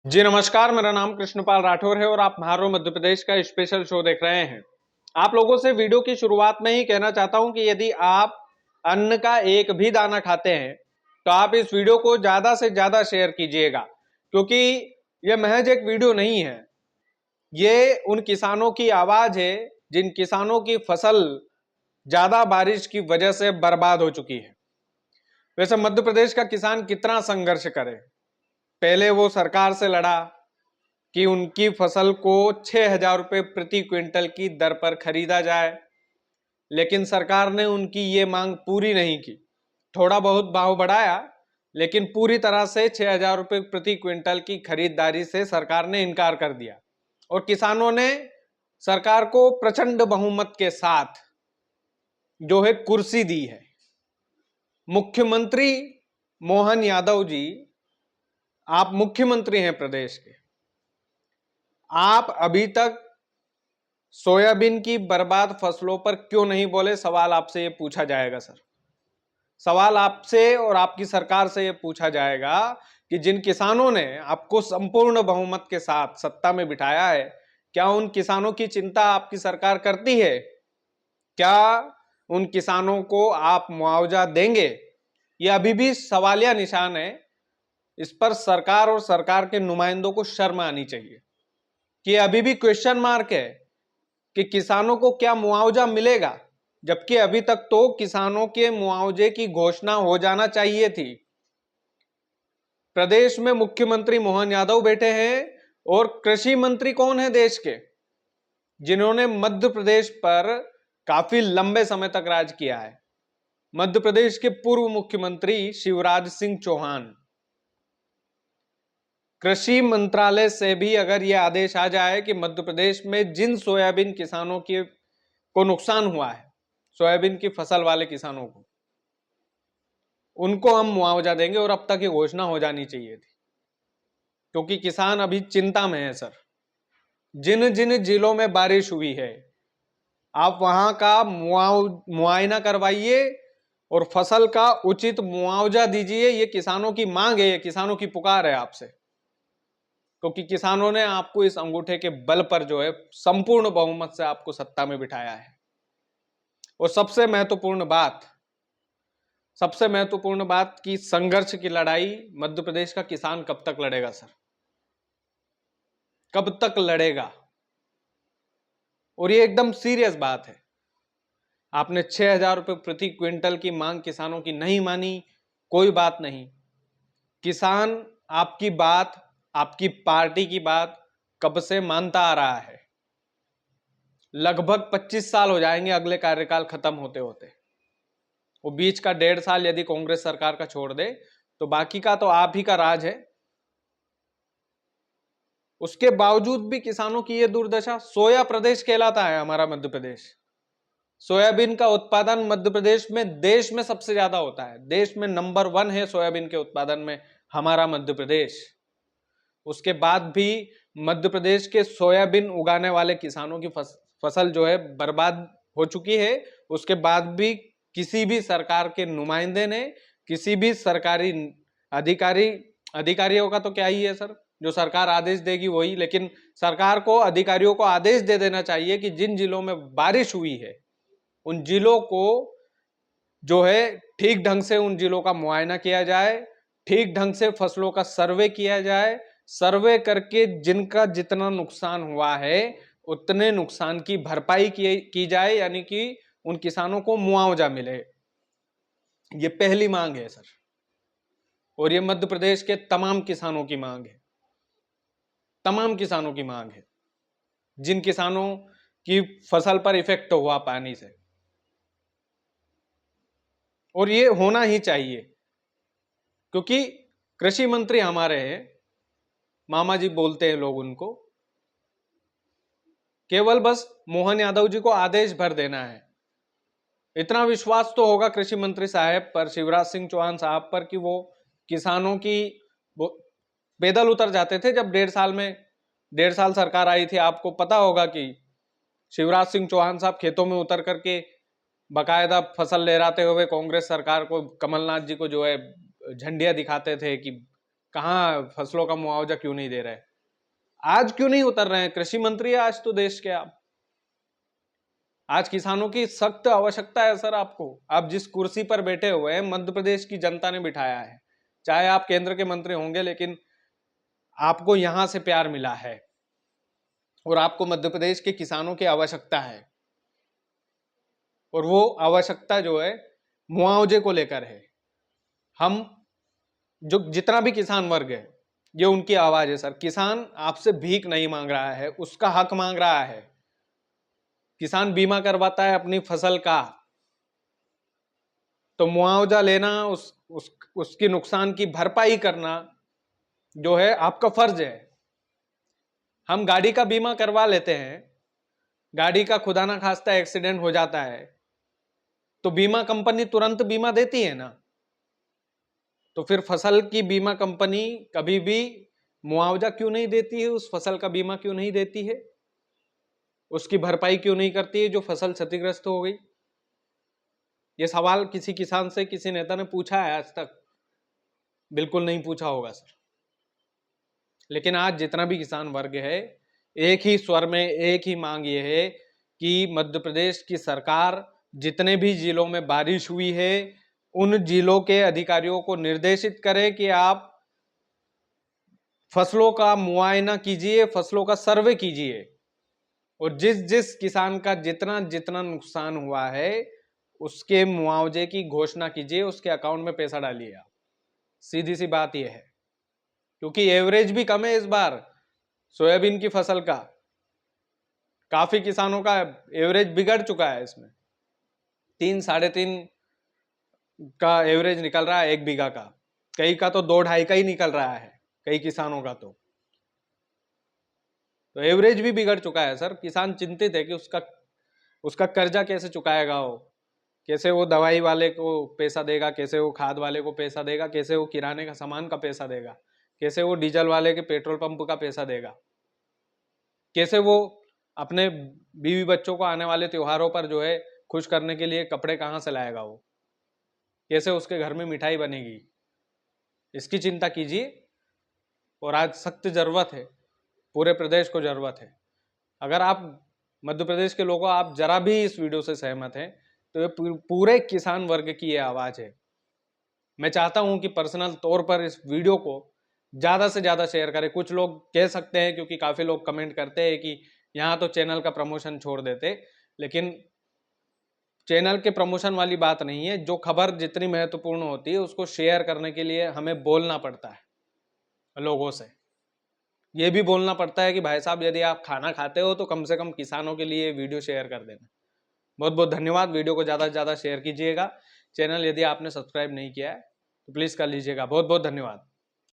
जी नमस्कार, मेरा नाम कृष्णपाल राठौर है और आप महारो मध्य प्रदेश का स्पेशल शो देख रहे हैं। आप लोगों से वीडियो की शुरुआत में ही कहना चाहता हूं कि यदि आप अन्न का एक भी दाना खाते हैं तो आप इस वीडियो को ज्यादा से ज्यादा शेयर कीजिएगा, क्योंकि यह महज एक वीडियो नहीं है, ये उन किसानों की आवाज है जिन किसानों की फसल ज्यादा बारिश की वजह से बर्बाद हो चुकी है। वैसे मध्य प्रदेश का किसान कितना संघर्ष करे, पहले वो सरकार से लड़ा कि उनकी फसल को 6,000 रुपये प्रति क्विंटल की दर पर खरीदा जाए, लेकिन सरकार ने उनकी ये मांग पूरी नहीं की। थोड़ा बहुत भाव बढ़ाया, लेकिन पूरी तरह से 6,000 रुपये प्रति क्विंटल की खरीदारी से सरकार ने इनकार कर दिया और किसानों ने सरकार को प्रचंड बहुमत के साथ जो है कुर्सी दी है। मुख्यमंत्री मोहन यादव जी, आप मुख्यमंत्री हैं प्रदेश के, आप अभी तक सोयाबीन की बर्बाद फसलों पर क्यों नहीं बोले? सवाल आपसे ये पूछा जाएगा सर। सवाल आपसे और आपकी सरकार से ये पूछा जाएगा कि जिन किसानों ने आपको संपूर्ण बहुमत के साथ सत्ता में बिठाया है, क्या उन किसानों की चिंता आपकी सरकार करती है? क्या उन किसानों को आप मुआवजा देंगे? ये अभी भी सवालिया निशान है। इस पर सरकार और सरकार के नुमाइंदों को शर्म आनी चाहिए कि अभी भी क्वेश्चन मार्क है कि किसानों को क्या मुआवजा मिलेगा, जबकि अभी तक तो किसानों के मुआवजे की घोषणा हो जाना चाहिए थी। प्रदेश में मुख्यमंत्री मोहन यादव बैठे हैं और कृषि मंत्री कौन है देश के, जिन्होंने मध्य प्रदेश पर काफी लंबे समय तक राज किया है? मध्य प्रदेश के पूर्व मुख्यमंत्री शिवराज सिंह चौहान। कृषि मंत्रालय से भी अगर यह आदेश आ जाए कि मध्य प्रदेश में जिन सोयाबीन किसानों की को नुकसान हुआ है, सोयाबीन की फसल वाले किसानों को, उनको हम मुआवजा देंगे, और अब तक ये घोषणा हो जानी चाहिए थी, क्योंकि किसान अभी चिंता में है सर। जिन जिन जिलों में बारिश हुई है, आप वहां का मुआयना करवाइए और फसल का उचित मुआवजा दीजिए। ये किसानों की मांग है, ये किसानों की पुकार है आपसे, क्योंकि किसानों ने आपको इस अंगूठे के बल पर जो है संपूर्ण बहुमत से आपको सत्ता में बिठाया है। और सबसे महत्वपूर्ण बात कि संघर्ष की लड़ाई मध्य प्रदेश का किसान कब तक लड़ेगा सर? कब तक लड़ेगा? और ये एकदम सीरियस बात है। आपने 6,000 रुपये प्रति क्विंटल की मांग किसानों की नहीं मानी, कोई बात नहीं। किसान आपकी बात, आपकी पार्टी की बात कब से मानता आ रहा है। लगभग 25 साल हो जाएंगे अगले कार्यकाल खत्म होते होते। वो बीच का 1.5 साल यदि कांग्रेस सरकार का छोड़ दे तो बाकी का तो आप ही का राज है। उसके बावजूद भी किसानों की ये दुर्दशा। सोया प्रदेश कहलाता है हमारा मध्य प्रदेश। सोयाबीन का उत्पादन मध्य प्रदेश में देश में सबसे ज्यादा होता है। देश में नंबर 1 है सोयाबीन के उत्पादन में हमारा मध्य प्रदेश। उसके बाद भी मध्य प्रदेश के सोयाबीन उगाने वाले किसानों की फसल जो है बर्बाद हो चुकी है। उसके बाद भी किसी भी सरकार के नुमाइंदे ने, किसी भी सरकारी अधिकारियों का तो क्या ही है सर, जो सरकार आदेश देगी वही। लेकिन सरकार को, अधिकारियों को आदेश दे देना चाहिए कि जिन जिलों में बारिश हुई है उन जिलों को जो है ठीक ढंग से उन जिलों का मुआयना किया जाए, ठीक ढंग से फसलों का सर्वे किया जाए। सर्वे करके जिनका जितना नुकसान हुआ है उतने नुकसान की भरपाई की जाए, यानी कि उन किसानों को मुआवजा मिले। ये पहली मांग है सर, और ये मध्य प्रदेश के तमाम किसानों की मांग है। तमाम किसानों की मांग है, जिन किसानों की फसल पर इफेक्ट हुआ पानी से। और ये होना ही चाहिए, क्योंकि कृषि मंत्री हमारे हैं, मामा जी बोलते हैं लोग उनको। केवल बस मोहन यादव जी को आदेश भर देना है। इतना विश्वास तो होगा कृषि मंत्री साहब पर, शिवराज सिंह चौहान साहब पर, कि वो किसानों की पैदल उतर जाते थे जब 1.5 साल सरकार आई थी। आपको पता होगा कि शिवराज सिंह चौहान साहब खेतों में उतर करके बकायदा फसल लहराते हुए कांग्रेस सरकार को, कमलनाथ जी को जो है झंडियां दिखाते थे कि कहाँ फसलों का मुआवजा क्यों नहीं दे रहे? आज क्यों नहीं उतर रहे हैं? कृषि मंत्री है आज तो देश के आप। आज किसानों की सख्त आवश्यकता है सर आपको। आप जिस कुर्सी पर बैठे हुए हैं, मध्य प्रदेश की जनता ने बिठाया है। चाहे आप केंद्र के मंत्री होंगे, लेकिन आपको यहां से प्यार मिला है और आपको मध्य प्रदेश के किसानों की आवश्यकता है। और वो आवश्यकता जो है मुआवजे को लेकर है। हम जो जितना भी किसान वर्ग है, ये उनकी आवाज है सर। किसान आपसे भीख नहीं मांग रहा है, उसका हक मांग रहा है। किसान बीमा करवाता है अपनी फसल का, तो मुआवजा लेना, उसकी नुकसान की भरपाई करना जो है आपका फर्ज है। हम गाड़ी का बीमा करवा लेते हैं, गाड़ी का खुदा ना खास्ता एक्सीडेंट हो जाता है तो बीमा कंपनी तुरंत बीमा देती है ना। तो फिर फसल की बीमा कंपनी कभी भी मुआवजा क्यों नहीं देती है? उस फसल का बीमा क्यों नहीं देती है? उसकी भरपाई क्यों नहीं करती है जो फसल क्षतिग्रस्त हो गई? ये सवाल किसी किसान से किसी नेता ने पूछा है आज तक? बिल्कुल नहीं पूछा होगा सर। लेकिन आज जितना भी किसान वर्ग है, एक ही स्वर में एक ही मांग ये है कि मध्य प्रदेश की सरकार जितने भी जिलों में बारिश हुई है, उन जिलों के अधिकारियों को निर्देशित करे कि आप फसलों का मुआयना कीजिए, फसलों का सर्वे कीजिए और जिस जिस किसान का जितना जितना नुकसान हुआ है उसके मुआवजे की घोषणा कीजिए, उसके अकाउंट में पैसा डालिए आप। सीधी सी बात यह है, क्योंकि एवरेज भी कम है इस बार सोयाबीन की फसल का। काफी किसानों का एवरेज बिगड़ चुका है इसमें। 3-3.5 का एवरेज निकल रहा है 1 बीघा का, कई का तो 2-2.5 का ही निकल रहा है, कई किसानों का तो एवरेज भी बिगड़ चुका है सर। किसान चिंतित है कि उसका कर्जा कैसे चुकाएगा, वो कैसे वो दवाई वाले को पैसा देगा, कैसे वो खाद वाले को पैसा देगा, कैसे वो किराने का सामान का पैसा देगा, कैसे वो डीजल वाले के पेट्रोल पंप का पैसा देगा, कैसे वो अपने बीवी बच्चों को आने वाले त्योहारों पर जो है खुश करने के लिए कपड़े कहाँ से लाएगा, वो कैसे उसके घर में मिठाई बनेगी। इसकी चिंता कीजिए। और आज सख्त जरूरत है, पूरे प्रदेश को जरूरत है। अगर आप मध्य प्रदेश के लोगों, आप जरा भी इस वीडियो से सहमत हैं तो ये पूरे किसान वर्ग की ये आवाज है। मैं चाहता हूं कि पर्सनल तौर पर इस वीडियो को ज्यादा से ज्यादा शेयर करें। कुछ लोग कह सकते हैं, क्योंकि काफी लोग कमेंट करते हैं कि यहाँ तो चैनल का प्रमोशन छोड़ देते, लेकिन चैनल के प्रमोशन वाली बात नहीं है। जो खबर जितनी महत्वपूर्ण होती है उसको शेयर करने के लिए हमें बोलना पड़ता है लोगों से। ये भी बोलना पड़ता है कि भाई साहब, यदि आप खाना खाते हो तो कम से कम किसानों के लिए वीडियो शेयर कर देना। बहुत बहुत धन्यवाद। वीडियो को ज़्यादा से ज़्यादा शेयर कीजिएगा। चैनल यदि आपने सब्सक्राइब नहीं किया है तो प्लीज़ कर लीजिएगा। बहुत बहुत धन्यवाद।